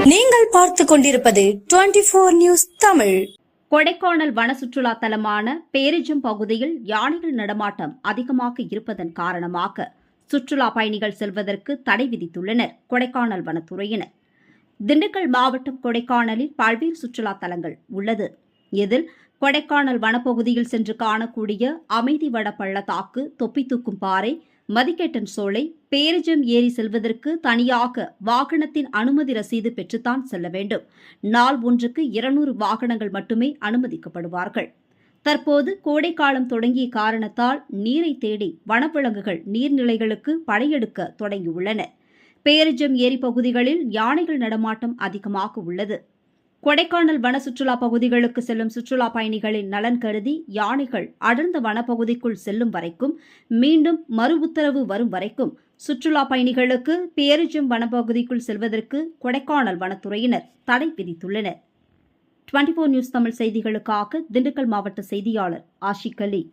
நீங்கள் பார்த்துக் கொண்டிருப்பது 24 நியூஸ் தமிழ். கொடைக்கானல் வன சுற்றுலா தலமான பேரிஜம் பகுதியில் யானைகள் நடமாட்டம் அதிகமாக இருப்பதன் காரணமாக சுற்றுலா பயணிகள் செல்வதற்கு தடை விதித்துள்ளனர் கொடைக்கானல் வனத்துறையினர். திண்டுக்கல் மாவட்டம் கொடைக்கானலில் பல்வேறு சுற்றுலா தலங்கள் உள்ளது. இதில் கொடைக்கானல் வனப்பகுதியில் சென்று காணக்கூடிய அமைதி வட பள்ளத்தாக்கு, தொப்பி தூக்கும் பாறை, மதிக்கேட்டன் சோலை, பேரிஜம் ஏரி செல்வதற்கு தனியாக வாகனத்தின் அனுமதி ரசீது பெற்றுத்தான் செல்ல வேண்டும். நாள் ஒன்றுக்கு 200 வாகனங்கள் மட்டுமே அனுமதிக்கப்படுவார்கள். தற்போது கோடைக்காலம் தொடங்கிய காரணத்தால் நீரை தேடி வனவிலங்குகள் நீர்நிலைகளுக்கு படையெடுக்க தொடங்கியுள்ளன. பேரிஜம் ஏரி பகுதிகளில் யானைகள் நடமாட்டம் அதிகமாக உள்ளது. கொடைக்கானல் வன சுற்றுலா பகுதிகளுக்கு செல்லும் சுற்றுலா பயணிகளின் நலன் கருதி யானைகள் அடர்ந்த வனப்பகுதிக்குள் செல்லும் வரைக்கும், மீண்டும் மறு உத்தரவு வரும் வரைக்கும் சுற்றுலா பயணிகளுக்கு பேரிஜம் வனப்பகுதிக்குள் செல்வதற்கு கொடைக்கானல் வனத்துறையினர் தடை விதித்துள்ளனர். 24 நியூஸ் தமிழ் செய்திகளுக்காக திண்டுக்கல் மாவட்ட செய்தியாளர் ஆஷிக் அலி.